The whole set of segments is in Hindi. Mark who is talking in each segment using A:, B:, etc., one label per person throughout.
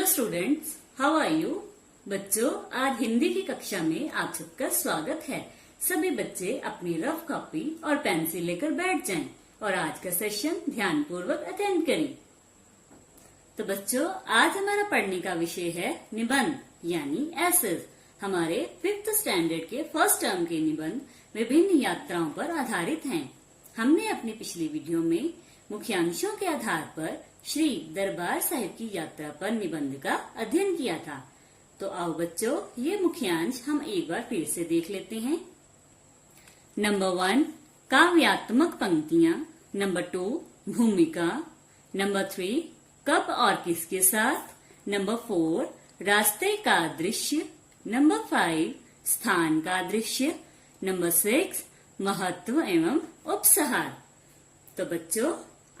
A: Hello students, how are you. बच्चों, आज हिंदी की कक्षा में आप सबका स्वागत है। सभी बच्चे अपनी रफ कॉपी और पेंसिल लेकर बैठ जाएं और आज का सेशन ध्यानपूर्वक अटेंड करें। तो बच्चों, आज हमारा पढ़ने का विषय है निबंध यानी एसेज। हमारे 5th स्टैंडर्ड के फर्स्ट टर्म के निबंध विभिन्न यात्राओं पर आधारित हैं। हमने अपनी पिछली वीडियो में मुख्यांशों के आधार पर श्री दरबार साहिब की यात्रा पर निबंध का अध्ययन किया था। तो आओ बच्चों, ये मुख्यांश हम एक बार फिर से देख लेते हैं। नंबर 1 काव्यात्मक पंक्तियां, नंबर 2 भूमिका, नंबर 3 कब और किसके साथ, नंबर 4 रास्ते का दृश्य, नंबर 5 स्थान का दृश्य, नंबर 6 महत्व एवं उपसहार। तो बच्चों,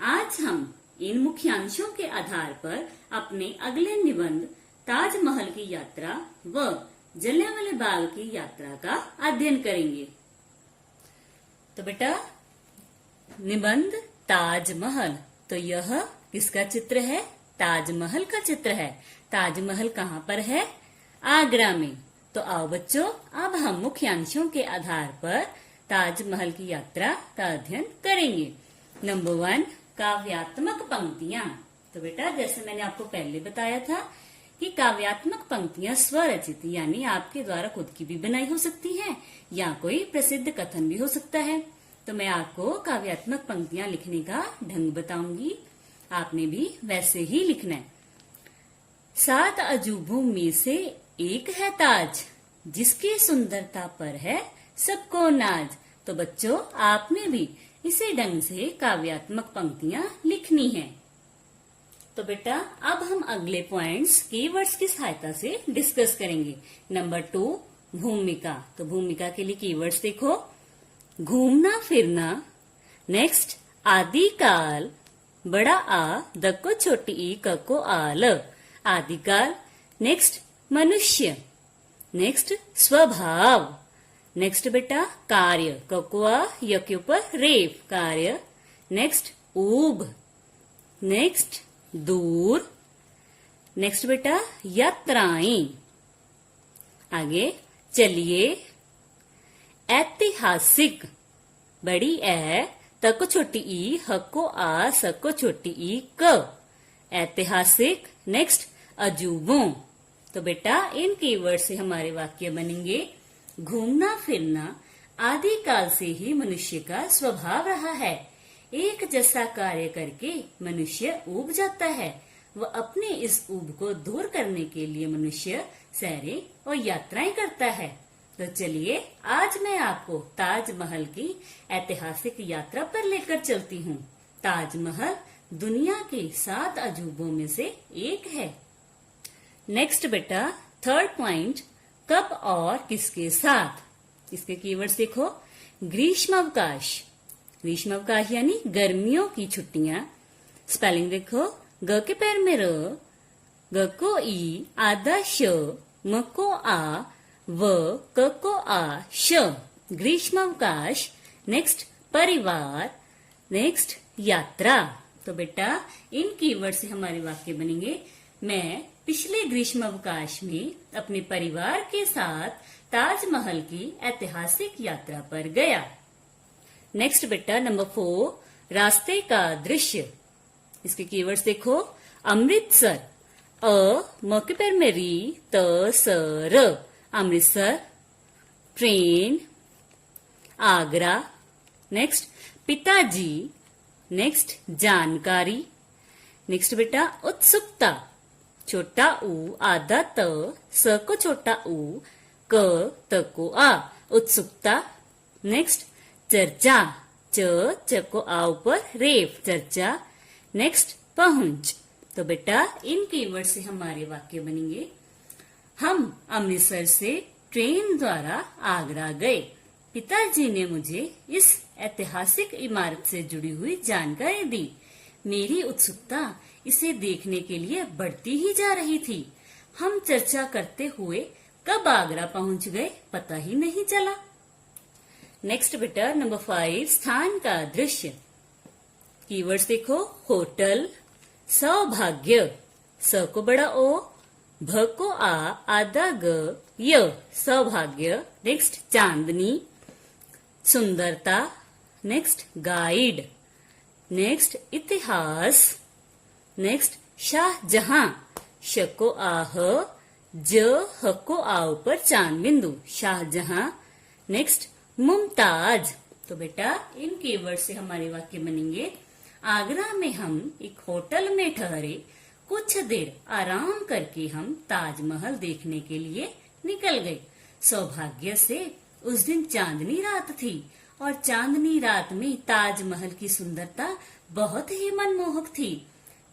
A: आज हम इन मुख्यांशों के आधार पर अपने अगले निबंध ताजमहल की यात्रा व जलियांवाला बाग की यात्रा का अध्ययन करेंगे। तो बेटा, निबंध ताजमहल, तो यह किसका चित्र है? ताजमहल का चित्र है। ताजमहल कहाँ पर है? आगरा में। तो आओ बच्चों, अब हम मुख्यांशों के आधार पर ताजमहल की यात्रा का अध्ययन करेंगे। नंबर 1 काव्यात्मक पंक्तियां। तो बेटा, जैसे मैंने आपको पहले बताया था कि काव्यात्मक पंक्तियां स्वरचित यानी आपके द्वारा खुद की भी बनाई हो सकती हैं या कोई प्रसिद्ध कथन भी हो सकता है। तो मैं आपको काव्यात्मक पंक्तियां लिखने का ढंग बताऊंगी, आपने भी वैसे ही लिखना है। 7 अजूबों में से एक है ताज, जिसकी सुंदरता पर है सबको नाज। तो बच्चों, आपने भी इसी ढंग से काव्यात्मक पंक्तियां लिखनी है। तो बेटा, अब हम अगले पॉइंट्स कीवर्ड्स की सहायता से डिस्कस करेंगे। नंबर 2 भूमिका। तो भूमिका के लिए कीवर्ड्स देखो, घूमना फिरना, नेक्स्ट आदिकाल, बड़ा आ द को छोटी ई क को आल, आदिकाल, नेक्स्ट मनुष्य, नेक्स्ट स्वभाव, नेक्स्ट बेटा कार्य, ककुआ य के ऊपर रेफ कार्य, नेक्स्ट ऊब, नेक्स्ट दूर, नेक्स्ट बेटा यात्राएं, आगे चलिए, ऐतिहासिक, बड़ी ए त को छोटी ई ह को आ स को छोटी ई क, ऐतिहासिक, नेक्स्ट अजूबों। तो बेटा, इन कीवर्ड से हमारे वाक्य बनेंगे, घूमना फिरना आदिकाल से ही मनुष्य का स्वभाव रहा है। एक जैसा कार्य करके मनुष्य ऊब जाता है व अपने इस ऊब को दूर करने के लिए मनुष्य सैरें और यात्राएं करता है। तो चलिए, आज मैं आपको ताजमहल की ऐतिहासिक यात्रा पर लेकर चलती हूँ। ताजमहल दुनिया के 7 अजूबों में से एक है। नेक्स्ट बेटा, 3rd पॉइंट कब और किसके साथ। इसके कीवर्ड्स देखो, ग्रीष्मावकाश, ग्रीष्मावकाश यानी गर्मियों की छुट्टियां। स्पेलिंग देखो, ग के पैर में र, ग को ई, आधा श, म को आ, व क को आ, श, ग्रीष्मावकाश, नेक्स्ट परिवार, नेक्स्ट यात्रा। तो बेटा, इन कीवर्ड से हमारे वाक्य बनेंगे, मैं पिछले ग्रीष्मावकाश में अपने परिवार के साथ ताजमहल की ऐतिहासिक यात्रा पर गया। नेक्स्ट बेटा, नंबर 4 रास्ते का दृश्य। इसके कीवर्ड्स देखो, अमृतसर, अ म के पैर में री, त स र, अमृतसर, ट्रेन, आगरा, नेक्स्ट पिताजी, नेक्स्ट जानकारी, नेक्स्ट बेटा उत्सुकता, छोटा ऊ आधा त, स को छोटा ऊ, क त को आ, उत्सुकता, नेक्स्ट चर्चा, च को आ ऊपर रेफ चर्चा, नेक्स्ट पहुंच। तो बेटा, इन कीवर्ड से हमारे वाक्य बनेंगे, हम अमृतसर से ट्रेन द्वारा आगरा गए। पिताजी ने मुझे इस ऐतिहासिक इमारत से जुड़ी हुई जानकारी दी। मेरी उत्सुकता इसे देखने के लिए बढ़ती ही जा रही थी। हम चर्चा करते हुए कब आगरा पहुंच गए पता ही नहीं चला। नेक्स्ट बेटा, नंबर 5 स्थान का दृश्य। कीवर्ड्स देखो, होटल, सौभाग्य, स को बड़ा ओ, भ को आ, आधा ग, य सौभाग्य, नेक्स्ट चांदनी, सुंदरता, नेक्स्ट गाइड, नेक्स्ट इतिहास, नेक्स्ट शाहजहां, श को आह, ज ह को आ ऊपर चांद बिंदु, शाहजहां, नेक्स्ट मुमताज। तो बेटा इन कीवर्ड से हमारे वाक्य बनेंगे, आगरा में हम एक होटल में ठहरे, कुछ देर आराम करके हम ताजमहल देखने के लिए निकल गए। सौभाग्य से उस दिन चांदनी रात थी और चांदनी रात में ताजमहल की सुंदरता बहुत ही मनमोहक थी।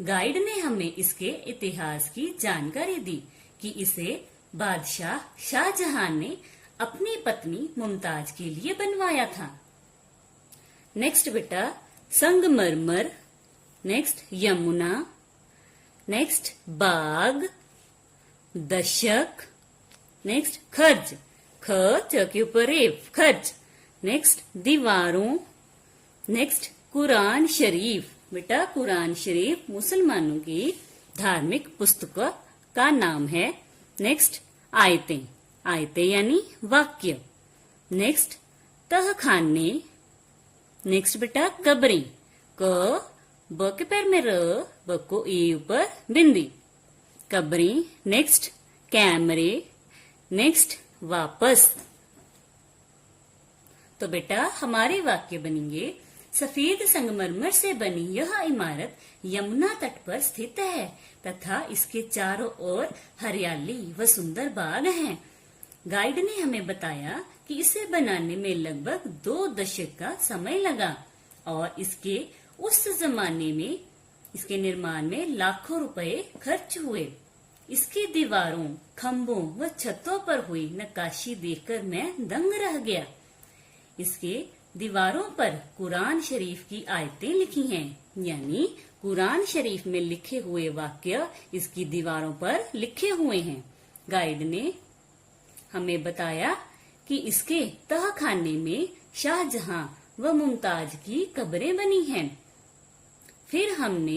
A: गाइड ने हमें इसके इतिहास की जानकारी दी कि इसे बादशाह शाहजहां ने अपनी पत्नी मुमताज के लिए बनवाया था। नेक्स्ट बेटा संगमरमर, नेक्स्ट यमुना, नेक्स्ट बाग, दशक, नेक्स्ट खर्ज, ख च के ऊपर रेफ, खर्ज, नेक्स्ट दीवारों, नेक्स्ट कुरान शरीफ। बेटा कुरान शरीफ मुसलमानों की धार्मिक पुस्तक का नाम है। नेक्स्ट आयतें, आयतें यानी वाक्य, नेक्स्ट तहखाने, नेक्स्ट बेटा कब्रें, क ब के पैर में र, ब को ए ऊपर बिंदी, कब्रें, नेक्स्ट कैमरे, नेक्स्ट वापस। तो बेटा हमारे वाक्य बनेंगे, सफेद संगमरमर से बनी यह इमारत यमुना तट पर स्थित है तथा इसके चारों ओर हरियाली व सुंदर बाग हैं। गाइड ने हमें बताया कि इसे बनाने में लगभग 2 दशक का समय लगा और इसके उस जमाने में इसके निर्माण में लाखों रुपए खर्च हुए। इसकी दीवारों, खंभों व छतों पर हुई नक्काशी देखकर मैं दंग रह गया। इसके दीवारों पर कुरान शरीफ की आयतें लिखी हैं, यानी कुरान शरीफ में लिखे हुए वाक्य इसकी दीवारों पर लिखे हुए हैं। गाइड ने हमें बताया कि इसके तहखाने में शाहजहां व मुमताज की कब्रें बनी हैं। फिर हमने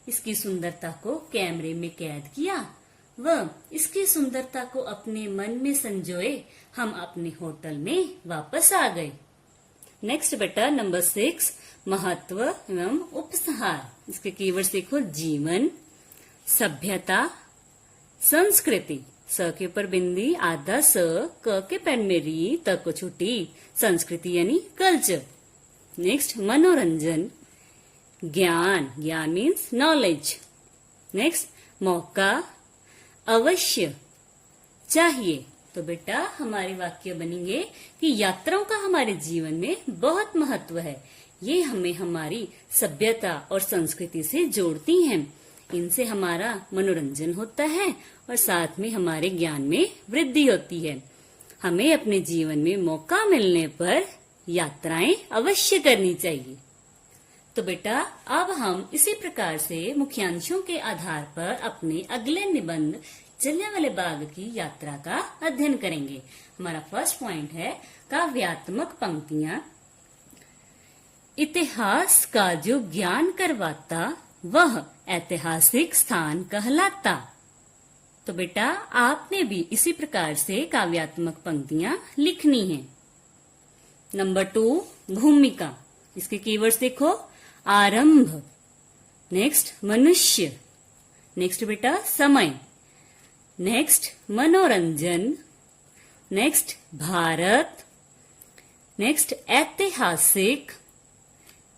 A: इसकी सुंदरता को कैमरे में कैद किया व इसकी सुंदरता को अपने मन में संजोए हम अपने होटल में वापस आ गए। नेक्स्ट बेटा नंबर 6, महत्व एवं उपसंहार। इसके कीवर्ड्स देखो, जीवन, सभ्यता, संस्कृति, स के ऊपर बिंदी, आधा स, क के पैर में री, त को छुट्टी, संस्कृति यानी कल्चर। नेक्स्ट मनोरंजन, ज्ञान, ज्ञान मीन्स नॉलेज। नेक्स्ट मौका, अवश्य, चाहिए। तो बेटा हमारे वाक्य बनेंगे कि यात्राओं का हमारे जीवन में बहुत महत्व है। ये हमें हमारी सभ्यता और संस्कृति से जोड़ती हैं। इनसे हमारा मनोरंजन होता है और साथ में हमारे ज्ञान में वृद्धि होती है। हमें अपने जीवन में मौका मिलने पर यात्राएं अवश्य करनी चाहिए। तो बेटा अब हम इसी प्रकार से मुख्यांशों के आधार पर अपने अगले निबंध जलियांवाले बाग की यात्रा का अध्ययन करेंगे। हमारा फर्स्ट पॉइंट है काव्यात्मक पंक्तियां। इतिहास का जो ज्ञान करवाता वह ऐतिहासिक स्थान कहलाता। तो बेटा आपने भी इसी प्रकार से काव्यात्मक पंक्तियां लिखनी हैं। नंबर 2, भूमिका। इसके कीवर्ड्स देखो, आरंभ, नेक्स्ट मनुष्य, नेक्स्ट बेटा समय, नेक्स्ट मनोरंजन, नेक्स्ट भारत, नेक्स्ट ऐतिहासिक,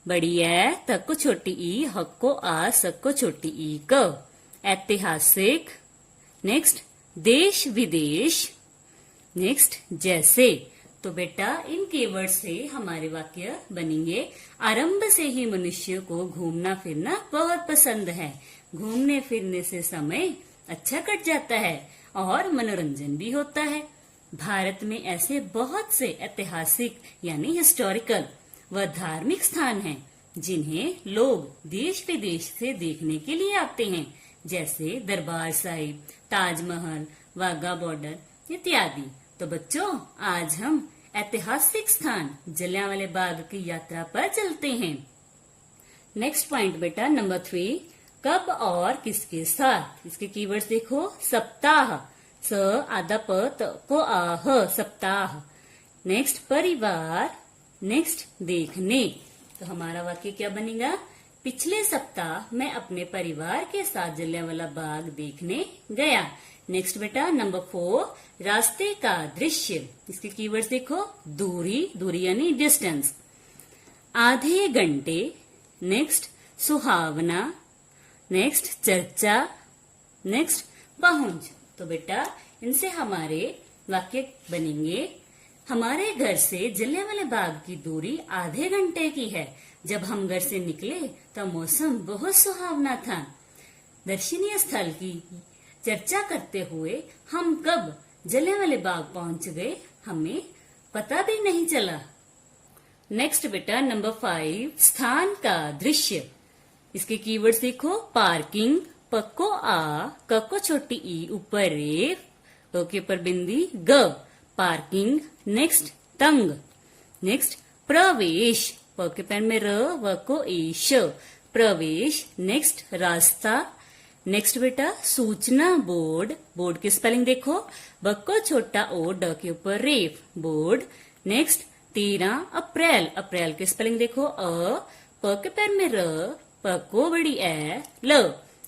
A: बड़ी ऐ तक को छोटी ई, हक को आ, सक को छोटी ई क, ऐतिहासिक, नेक्स्ट देश विदेश, नेक्स्ट जैसे। तो बेटा इन कीवर्ड से हमारे वाक्य बनेंगे, आरंभ से ही मनुष्य को घूमना फिरना बहुत पसंद है। घूमने फिरने से समय अच्छा कट जाता है और मनोरंजन भी होता है। भारत में ऐसे बहुत से ऐतिहासिक यानी हिस्टोरिकल व धार्मिक स्थान हैं जिन्हें लोग देश विदेश से देखने के लिए आते हैं, जैसे दरबार साहिब, ताजमहल, वाघा बॉर्डर इत्यादि। तो बच्चों आज हम ऐतिहासिक स्थान जलियांवाले बाग की यात्रा पर चलते हैं। नेक्स्ट पॉइंट बेटा नंबर 3, कब और किसके साथ। इसके कीवर्ड्स देखो, सप्ताह, स आधा प त को आह, सप्ताह। नेक्स्ट परिवार, नेक्स्ट देखने। तो हमारा वाक्य क्या बनेगा, पिछले सप्ताह मैं अपने परिवार के साथ जलियांवाला बाग देखने गया। नेक्स्ट बेटा नंबर 4, रास्ते का दृश्य। इसके कीवर्ड्स देखो, दूरी, दूरी यानी डिस्टेंस, आधे घंटे, नेक्स्ट सुहावना, नेक्स्ट चर्चा, नेक्स्ट पहुंच। तो बेटा इनसे हमारे वाक्य बनेंगे, हमारे घर से जलियांवाला बाग की दूरी आधे घंटे की है। जब हम घर से निकले तो मौसम बहुत सुहावना था। दर्शनीय स्थल की चर्चा करते हुए हम कब जलियांवाला बाग पहुंच गए हमें पता भी नहीं चला। नेक्स्ट बेटा नंबर 5, स्थान का दृश्य। इसके कीवर्ड्स देखो, पार्किंग, पक्को आ, कक्को छोटी ई, ऊपर रे, क के ऊपर बिंदी ग, पार्किंग। नेक्स्ट तंग, नेक्स्ट प्रवेश, प के पैर में र, व को ईश, प्रवेश। नेक्स्ट रास्ता। नेक्स्ट बेटा सूचना बोर्ड, बोर्ड की स्पेलिंग देखो, बक्को छोटा ओ, ड के ऊपर रेफ, बोर्ड। नेक्स्ट 13 अप्रैल, अप्रैल की स्पेलिंग देखो, अ, प के पैर में र, प को बड़ी ए, ल,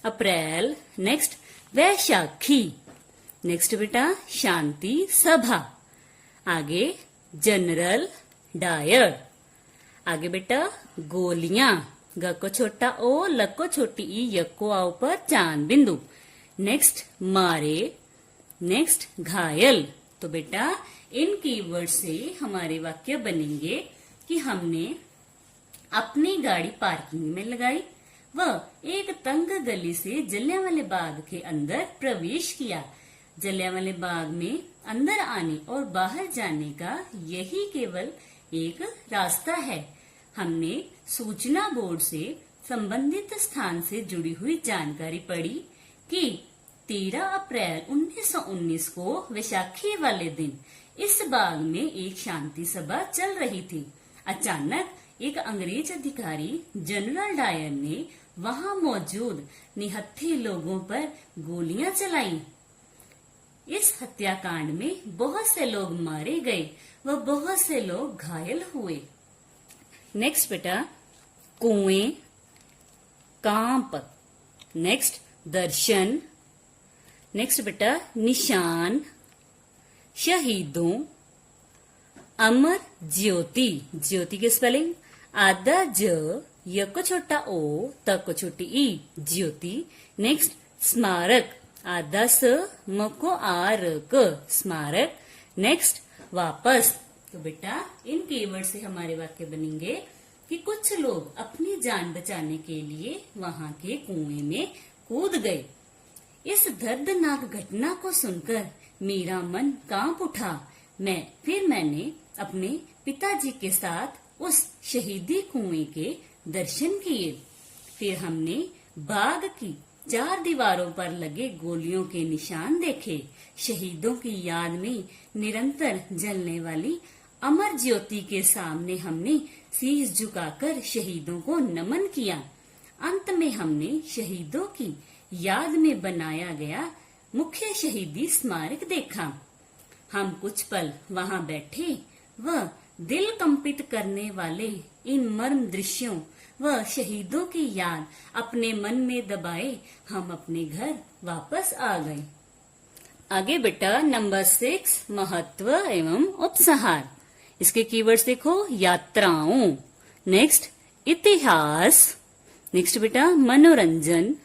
A: अप्रैल। नेक्स्ट वैशाखी। नेक्स्ट बेटा शांति सभा। आगे जनरल डायर। आगे बेटा गोलियां, ग को छोटा ओ, ल को छोटी ई, य को आ ऊपर चांद बिंदु। नेक्स्ट मारे, नेक्स्ट घायल। तो बेटा इन कीवर्ड से हमारे वाक्य बनेंगे कि हमने अपनी गाड़ी पार्किंग में लगाई व एक तंग गली से जलियांवाला बाग के अंदर प्रवेश किया। जलियांवाला बाग में अंदर आने और बाहर जाने का यही केवल एक रास्ता है। हमने सूचना बोर्ड से संबंधित स्थान से जुड़ी हुई जानकारी पढ़ी कि 13 अप्रैल 1919 को वैशाखी वाले दिन इस बाग में एक शांति सभा चल रही थी। अचानक एक अंग्रेज अधिकारी जनरल डायर ने वहां मौजूद निहत्थे लोगों पर गोलियां चलाई। इस हत्याकांड में बहुत से लोग मारे गए व बहुत से लोग घायल हुए। नेक्स्ट बेटा कुएं, कांप। नेक्स्ट दर्शन। नेक्स्ट बेटा निशान, शहीदों, अमर ज्योति, ज्योति की स्पेलिंग आधा ज, य को छोटा ओ, त को छोटी ई, ज्योति। नेक्स्ट स्मारक, आधा स, म को आर क, स्मारक। नेक्स्ट वापस। तो बेटा इन कीवर्ड से हमारे वाक्य बनेंगे कि कुछ लोग अपनी जान बचाने के लिए वहां के कुएं में कूद गए। इस दर्दनाक घटना को सुनकर मेरा मन कांप उठा। मैंने अपने पिताजी के साथ उस शहीदी कुएं के दर्शन किए। फिर हमने बाग की 4 दीवारों पर लगे गोलियों के निशान देखे। शहीदों की याद में निरंतर जलने वाली अमर ज्योति के सामने हमने शीश झुकाकर शहीदों को नमन किया। अंत में हमने शहीदों की याद में बनाया गया मुख्य शहीदी स्मारक देखा। हम कुछ पल वहां बैठे व दिल कंपित करने वाले इन मर्म दृश्यों व शहीदों की याद अपने मन में दबाए हम अपने घर वापस आ गए। आगे बेटा नंबर 6, महत्व एवं उपसंहार। इसके कीवर्ड्स देखो, यात्राओं। नेक्स्ट इतिहास। नेक्स्ट बेटा मनोरंजन।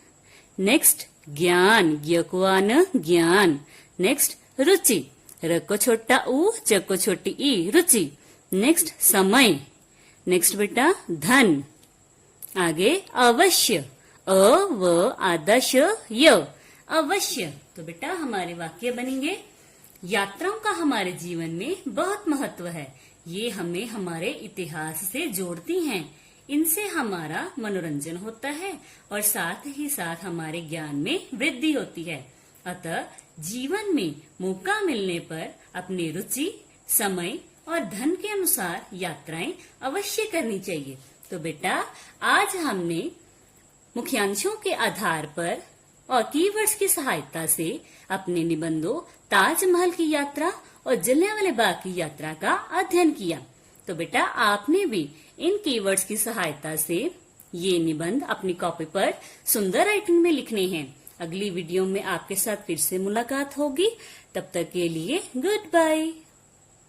A: नेक्स्ट ज्ञान, यकुआन ज्ञान। नेक्स्ट रुचि, र को छोटा ऊ, च को छोटी ई, रुचि। नेक्स्ट समय। नेक्स्ट बेटा धन। आगे अवश्य, अ व आधा श य, अवश्य। तो बेटा हमारे वाक्य बनेंगे, यात्राओं का हमारे जीवन में बहुत महत्व है। ये हमें हमारे इतिहास से जोड़ती हैं। इनसे हमारा मनोरंजन होता है और साथ ही साथ हमारे ज्ञान में वृद्धि होती है। अतः जीवन में मौका मिलने पर अपनी रुचि, समय और धन के अनुसार यात्राएं अवश्य करनी चाहिए। तो बेटा आज हमने मुख्यांशों के आधार पर और कीवर्ड्स की सहायता से अपने निबंधों ताजमहल की यात्रा और जलियांवाला बाग की यात्रा का अध्ययन किया। तो बेटा आपने भी इन कीवर्ड्स की सहायता से ये निबंध अपनी कॉपी पर सुंदर राइटिंग में लिखने हैं। अगली वीडियो में आपके साथ फिर से मुलाकात होगी। तब तक के लिए गुड बाय।